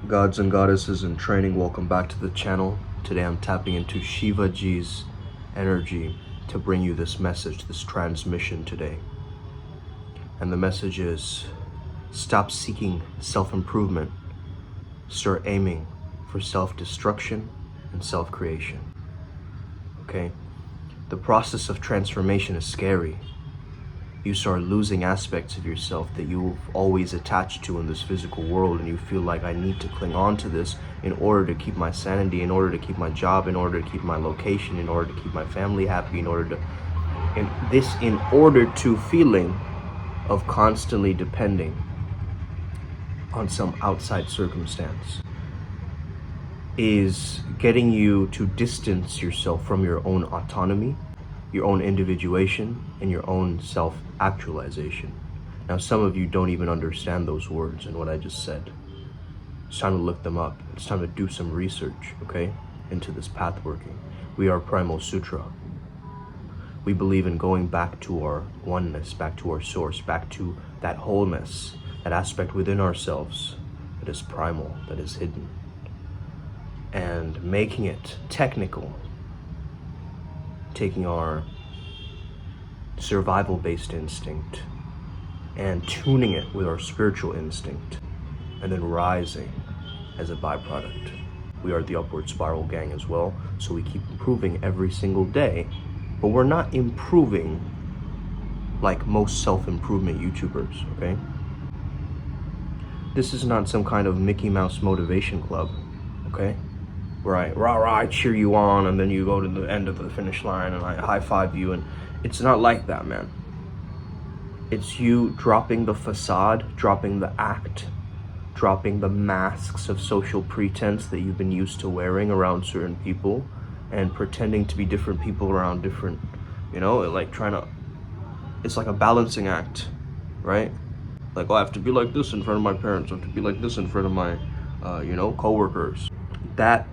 Gods and goddesses in training, welcome back to the channel. Today I'm tapping into Shiva Ji's energy to bring you this message, this transmission today. And the message is, stop seeking self-improvement, start aiming for self-destruction and self-creation. Okay? The process of transformation is scary. You start losing aspects of yourself that you've always attached to in this physical world, and you feel like, I need to cling on to this in order to keep my sanity, in order to keep my job, in order to keep my location, in order to keep my family happy, in order to feeling of constantly depending on some outside circumstance is getting you to distance yourself from your own autonomy, your own individuation, and your own self-actualization. Now, some of you don't even understand those words and what I just said. It's time to look them up. It's time to do some research, okay, into this path working. We are Primal Sutra. We believe in going back to our oneness, back to our source, back to that wholeness, that aspect within ourselves that is primal, that is hidden, and making it technical, taking our survival-based instinct and tuning it with our spiritual instinct, and then rising as a byproduct. We are the Upward Spiral Gang as well, so we keep improving every single day, but we're not improving like most self-improvement YouTubers, okay? This is not some kind of Mickey Mouse motivation club, okay? Where I cheer you on, and then you go to the end of the finish line and I high-five you, and it's not like that, man. It's you dropping the facade, dropping the act, dropping the masks of social pretense that you've been used to wearing around certain people, and pretending to be different people around different, it's like a balancing act, right? Like, I have to be like this in front of my parents, I have to be like this in front of my, coworkers. That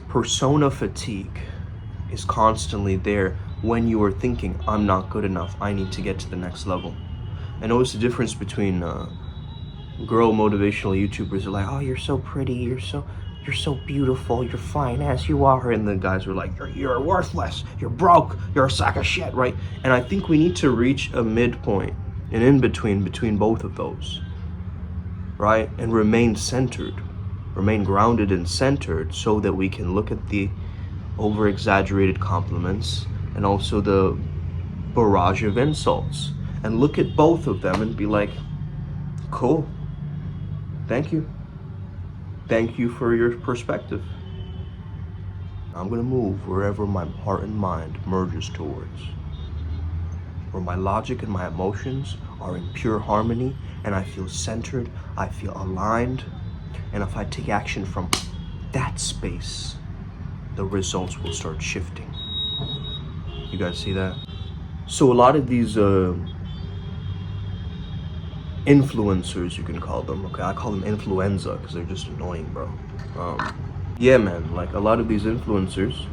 persona fatigue is constantly there when you are thinking, I'm not good enough, I need to get to the next level. I notice the difference between girl motivational YouTubers are like, oh, you're so pretty, you're so beautiful, you're fine as you are, and the guys are like, you're worthless, you're broke, you're a sack of shit, right? And I think we need to reach a midpoint, an in-between both of those, right? And remain centered, remain grounded and centered, so that we can look at the over-exaggerated compliments and also the barrage of insults, and look at both of them and be like, cool, thank you for your perspective. I'm gonna move wherever my heart and mind merges towards, where my logic and my emotions are in pure harmony, and I feel centered, I feel aligned, and if I take action from that space, the results will start shifting. You guys see that? So a lot of these influencers, you can call them, okay? I call them influenza because they're just annoying, bro. Yeah, man, like a lot of these influencers,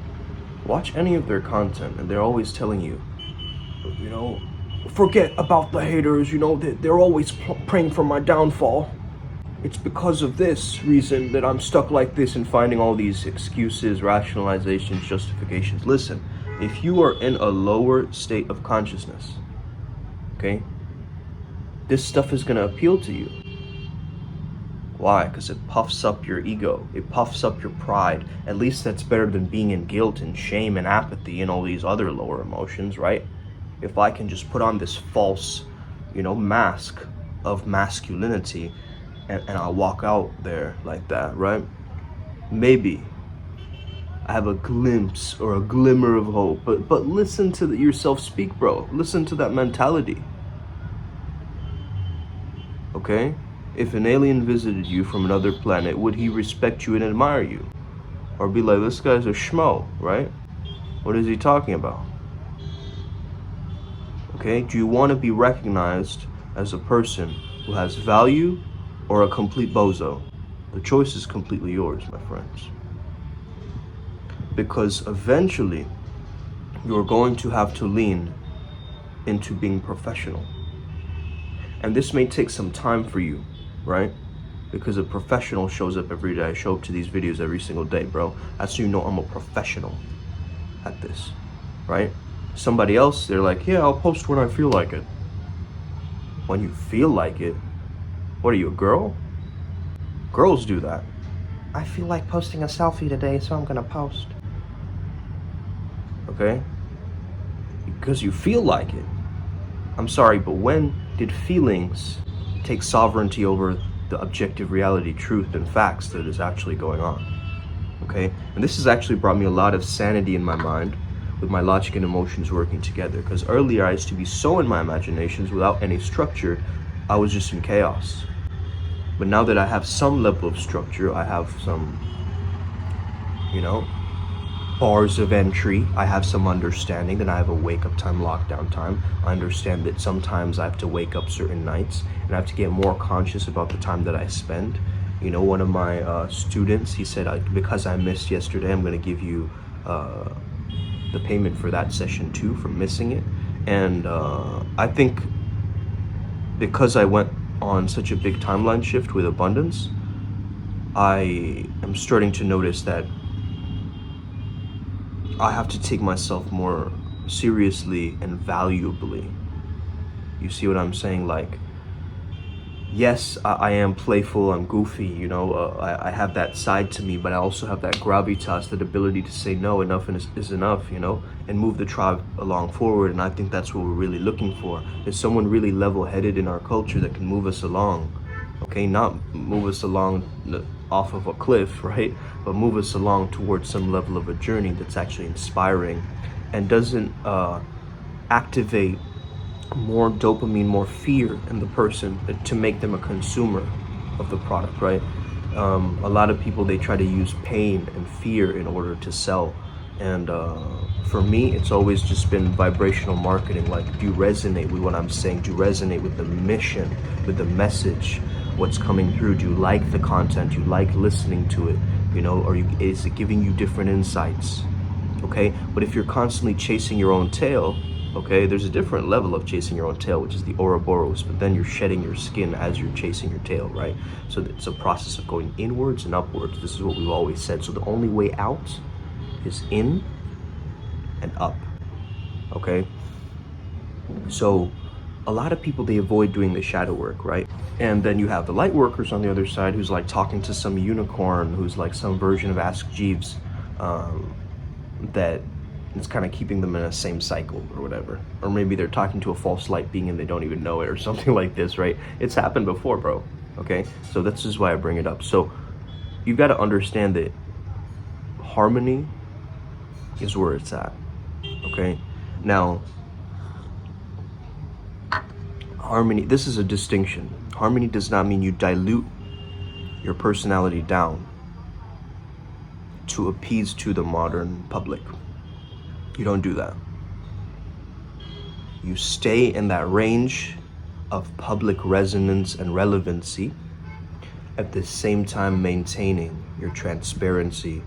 watch any of their content and they're always telling you, forget about the haters, they're always praying for my downfall. It's because of this reason that I'm stuck like this, and finding all these excuses, rationalizations, justifications. Listen, if you are in a lower state of consciousness, okay, this stuff is gonna appeal to you. Why? Because it puffs up your ego. It puffs up your pride. At least that's better than being in guilt and shame and apathy and all these other lower emotions, right? If I can just put on this false, mask of masculinity, and I walk out there like that, right? Maybe I have a glimpse or a glimmer of hope, but listen to yourself speak, bro. Listen to that mentality. Okay? If an alien visited you from another planet, would he respect you and admire you? Or be like, this guy's a schmo, right? What is he talking about? Okay? Do you want to be recognized as a person who has value, or a complete bozo? The choice is completely yours, my friends. Because eventually, you're going to have to lean into being professional. And this may take some time for you, right? Because a professional shows up every day. I show up to these videos every single day, bro. That's so you know I'm a professional at this, right? Somebody else, they're like, yeah, I'll post when I feel like it. When you feel like it? What are you, a girl? Girls do that. I feel like posting a selfie today, so I'm gonna post. Okay? Because you feel like it. I'm sorry, but when did feelings take sovereignty over the objective reality, truth, and facts that is actually going on? Okay? And this has actually brought me a lot of sanity in my mind, with my logic and emotions working together. Because earlier I used to be so in my imaginations without any structure, I was just in chaos. But now that I have some level of structure, I have some, bars of entry, I have some understanding, then I have a wake-up time, lockdown time. I understand that sometimes I have to wake up certain nights, and I have to get more conscious about the time that I spend. One of my students, he said, because I missed yesterday, I'm going to give you the payment for that session too, for missing it. And I think because I went on such a big timeline shift with abundance, I am starting to notice that I have to take myself more seriously and valuably. You see what I'm saying? Like, yes, I am playful, I'm goofy, I have that side to me, but I also have that gravitas, that ability to say no, enough is enough, and move the tribe along forward. And I think that's what we're really looking for. There's someone really level-headed in our culture that can move us along, okay? Not move us along off of a cliff, right? But move us along towards some level of a journey that's actually inspiring and doesn't activate more dopamine, more fear in the person to make them a consumer of the product, right? A lot of people, they try to use pain and fear in order to sell. And for me, it's always just been vibrational marketing. Like, do you resonate with what I'm saying? Do you resonate with the mission, with the message, what's coming through? Do you like the content? Do you like listening to it? Is it giving you different insights? Okay, but if you're constantly chasing your own tail, okay, there's a different level of chasing your own tail, which is the Ouroboros, but then you're shedding your skin as you're chasing your tail, right? So it's a process of going inwards and upwards. This is what we've always said. So the only way out is in and up, okay? So a lot of people, they avoid doing the shadow work, right? And then you have the light workers on the other side, who's like talking to some unicorn, who's like some version of Ask Jeeves, that it's kind of keeping them in a same cycle or whatever. Or maybe they're talking to a false light being and they don't even know it, or something like this, right? It's happened before, bro, okay? So this is why I bring it up. So you've got to understand that harmony is where it's at, okay? Now, harmony, this is a distinction. Harmony does not mean you dilute your personality down to appease to the modern public. You don't do that. You stay in that range of public resonance and relevancy, at the same time maintaining your transparency,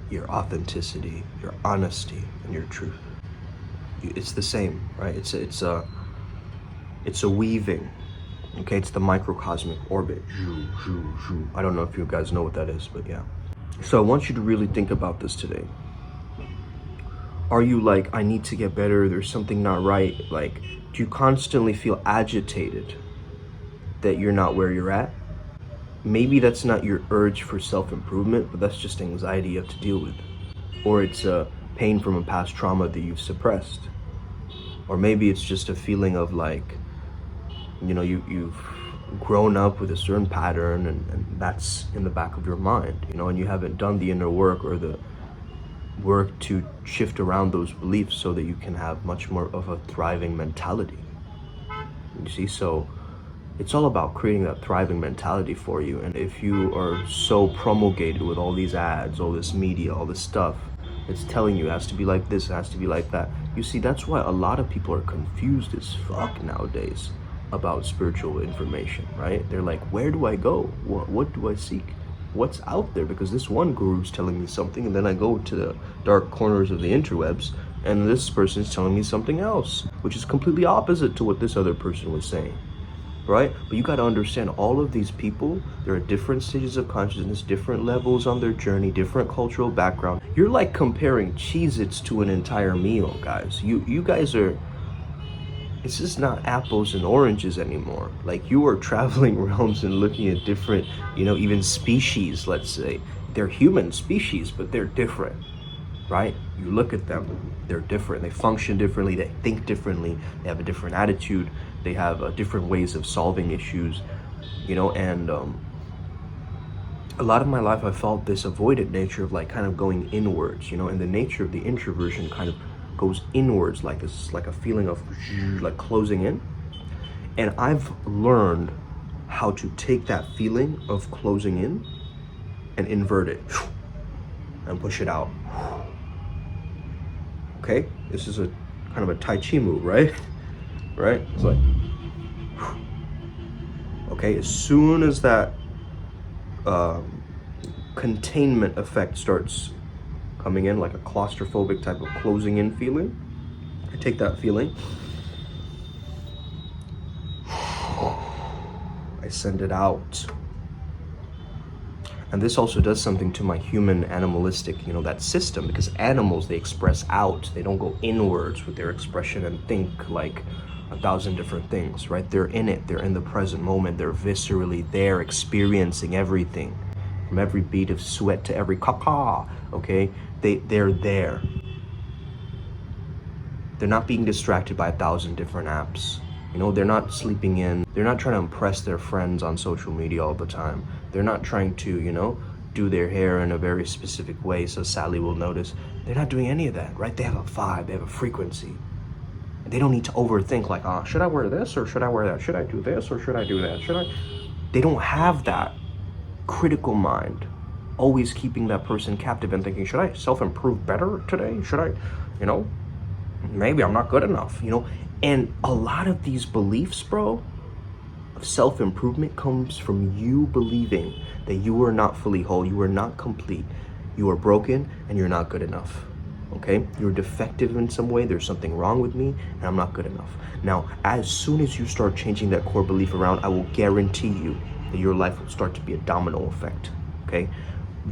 your authenticity, your honesty, and your truth. It's the same, right? It's a weaving, okay? It's the microcosmic orbit. I don't know if you guys know what that is, but yeah. So I want you to really think about this today. Are you like, I need to get better, there's something not right? Like, do you constantly feel agitated that you're not where you're at? Maybe that's not your urge for self-improvement, but that's just anxiety you have to deal with. Or it's a pain from a past trauma that you've suppressed. Or maybe it's just a feeling of like, you've grown up with a certain pattern and that's in the back of your mind, and you haven't done the inner work or the work to shift around those beliefs so that you can have much more of a thriving mentality. You see, so it's all about creating that thriving mentality for you. And if you are so promulgated with all these ads, all this media, all this stuff, it's telling you it has to be like this, it has to be like that. You see, that's why a lot of people are confused as fuck nowadays about spiritual information, right? They're like, where do I go? What do I seek? What's out there? Because this one guru's telling me something, and then I go to the dark corners of the interwebs, and this person's telling me something else, which is completely opposite to what this other person was saying. right? But you got to understand all of these people, they're at different stages of consciousness, different levels on their journey, different cultural background. You're like comparing Cheez-Its to an entire meal, guys. You guys are, it's just not apples and oranges anymore. Like, you are traveling realms and looking at different, even species, let's say. They're human species, but they're different, right? You look at them, they're different. They function differently, they think differently, they have a different attitude, they have different ways of solving issues, and a lot of my life I felt this avoidant nature of like kind of going inwards, and the nature of the introversion kind of goes inwards, like this, like a feeling of like closing in. And I've learned how to take that feeling of closing in and invert it and push it out. Okay, this is a kind of a Tai Chi move, right? Right? It's like, okay, as soon as that containment effect starts coming in, like a claustrophobic type of closing in feeling, I take that feeling, I send it out. And this also does something to my human animalistic, that system, because animals, they express out, they don't go inwards with their expression and think like 1,000 different things, right? They're in it, they're in the present moment, they're viscerally there, experiencing everything, from every bead of sweat to every caca, okay? They're there. They're not being distracted by 1,000 different apps. They're not sleeping in. They're not trying to impress their friends on social media all the time. They're not trying to, do their hair in a very specific way so Sally will notice. They're not doing any of that, right? They have a vibe, they have a frequency. And they don't need to overthink like, should I wear this or should I wear that? Should I do this or should I do that? They don't have that critical mind, always keeping that person captive and thinking, should I self-improve better today? Should I, maybe I'm not good enough, And a lot of these beliefs, bro, of self-improvement comes from you believing that you are not fully whole, you are not complete, you are broken, and you're not good enough, okay? You're defective in some way, there's something wrong with me, and I'm not good enough. Now, as soon as you start changing that core belief around, I will guarantee you that your life will start to be a domino effect, okay?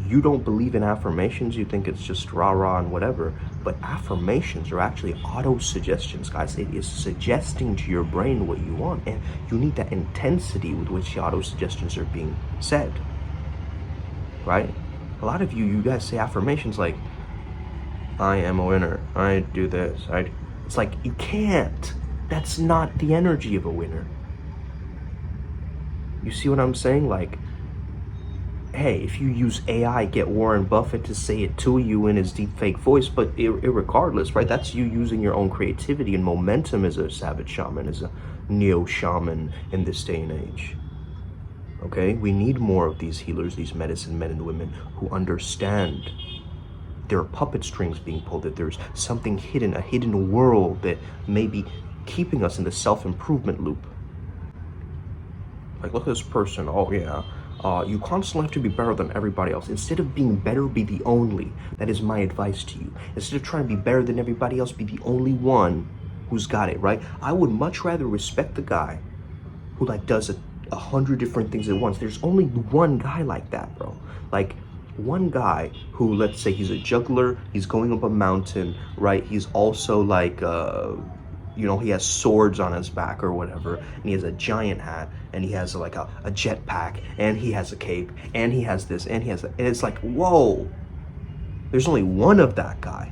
You don't believe in affirmations, you think it's just rah-rah and whatever, but affirmations are actually auto-suggestions, guys. It is suggesting to your brain what you want, and you need that intensity with which the auto-suggestions are being said, right? A lot of you guys say affirmations like, I am a winner, I do this, it's like, you can't. That's not the energy of a winner. You see what I'm saying? Like, hey, if you use AI, get Warren Buffett to say it to you in his deepfake voice, but irregardless, right? That's you using your own creativity and momentum as a savage shaman, as a neo-shaman in this day and age. Okay? We need more of these healers, these medicine men and women who understand there are puppet strings being pulled, that there's something hidden, a hidden world that may be keeping us in the self-improvement loop. Like, look at this person, oh yeah. You constantly have to be better than everybody else. Instead of being better, be the only. That is my advice to you. Instead of trying to be better than everybody else, be the only one who's got it, right? I would much rather respect the guy who like does 100 different things at once. There's only one guy like that, bro. Like, one guy who, let's say he's a juggler, he's going up a mountain, right? He's also like, he has swords on his back or whatever, and he has a giant hat, and he has like a jetpack, and he has a cape, and he has this, and he has that. And it's like, whoa, there's only one of that guy.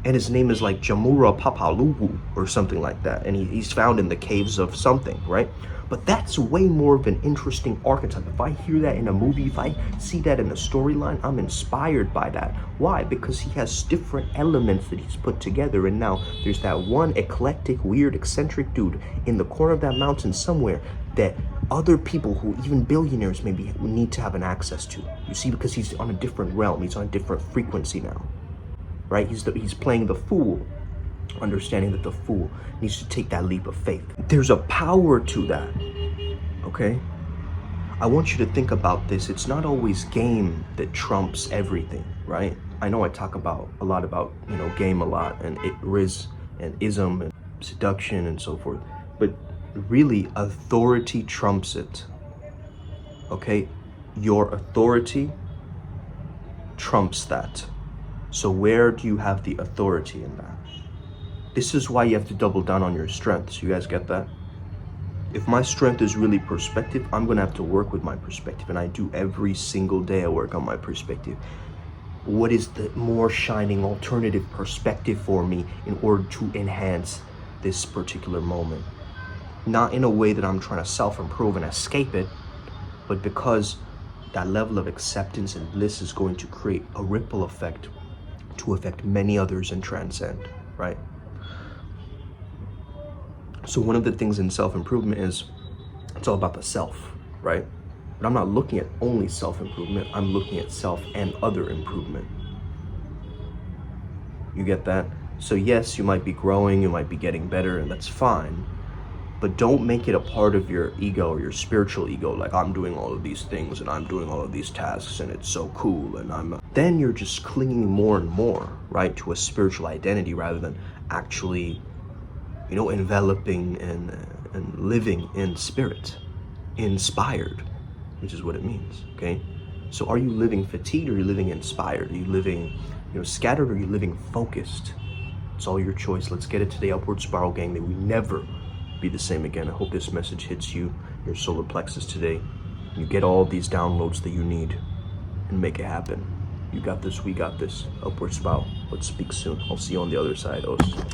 And his name is like Jamura Papaluwu or something like that. And he's found in the caves of something, right? But that's way more of an interesting archetype. If I hear that in a movie, if I see that in a storyline, I'm inspired by that. Why? Because he has different elements that he's put together. And now there's that one eclectic, weird, eccentric dude in the corner of that mountain somewhere that other people who, even billionaires, maybe need to have an access to. You see, because he's on a different realm. He's on a different frequency now, right? He's playing the fool, understanding that the fool needs to take that leap of faith. There's a power to that, okay? I want you to think about this. It's not always game that trumps everything, right? I know I talk a lot about, game a lot, and riz and ism and seduction and so forth, but really authority trumps it. Okay? Your authority trumps that. So where do you have the authority in that? This is why you have to double down on your strengths. You guys get that? If my strength is really perspective, I'm gonna have to work with my perspective, and I do every single day. I work on my perspective. What is the more shining alternative perspective for me in order to enhance this particular moment? Not in a way that I'm trying to self-improve and escape it, but because that level of acceptance and bliss is going to create a ripple effect to affect many others and transcend, right? So one of the things in self-improvement is it's all about the self, right? But I'm not looking at only self-improvement, I'm looking at self and other improvement. You get that? So yes, you might be growing, you might be getting better, and that's fine. But don't make it a part of your ego or your spiritual ego, like I'm doing all of these things and I'm doing all of these tasks and it's so cool and then you're just clinging more and more, right, to a spiritual identity rather than actually, enveloping and living in spirit, inspired, which is what it means, okay? So are you living fatigued or are you living inspired? Are you living, scattered or are you living focused? It's all your choice. Let's get it to the Upward Spiral gang. May we never be the same again. I hope this message hits you, your solar plexus today. You get all these downloads that you need and make it happen. You got this, we got this. Upward Spiral. Let's speak soon. I'll see you on the other side.